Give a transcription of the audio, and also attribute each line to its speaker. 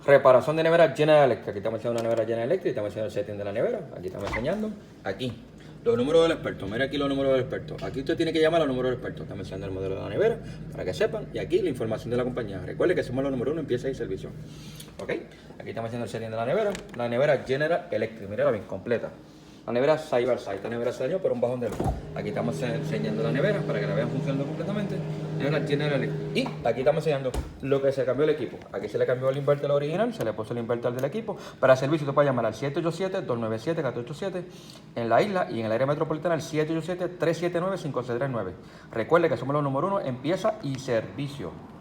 Speaker 1: Reparación de nevera General Electric. Aquí estamos enseñando una nevera General Electric, estamos enseñando el setting de la nevera. Aquí estamos enseñando. Aquí. Los números del experto. Mira aquí los números del experto. Aquí usted tiene que llamar a los números del experto. Estamos enseñando el modelo de la nevera para que sepan. Y aquí la información de la compañía. Recuerde que somos los número 1 en pieza y servicio. ¿Ok? Aquí estamos haciendo el setting de la nevera. La nevera General Electric. Mira bien, completa. La nevera side by side. Esta nevera se dañó por un bajón de luz. Aquí estamos enseñando la nevera para que la vean funcionando completamente. Nevera General Electric. Y aquí estamos enseñando lo que se cambió el equipo. Aquí se le cambió el inverter original, se le puso el inverter del equipo. Para servicio, usted puede llamar al 787-297-1487 en la isla y en el área metropolitana al 787-379-5639. Recuerde que somos los número 1 en pieza y servicio.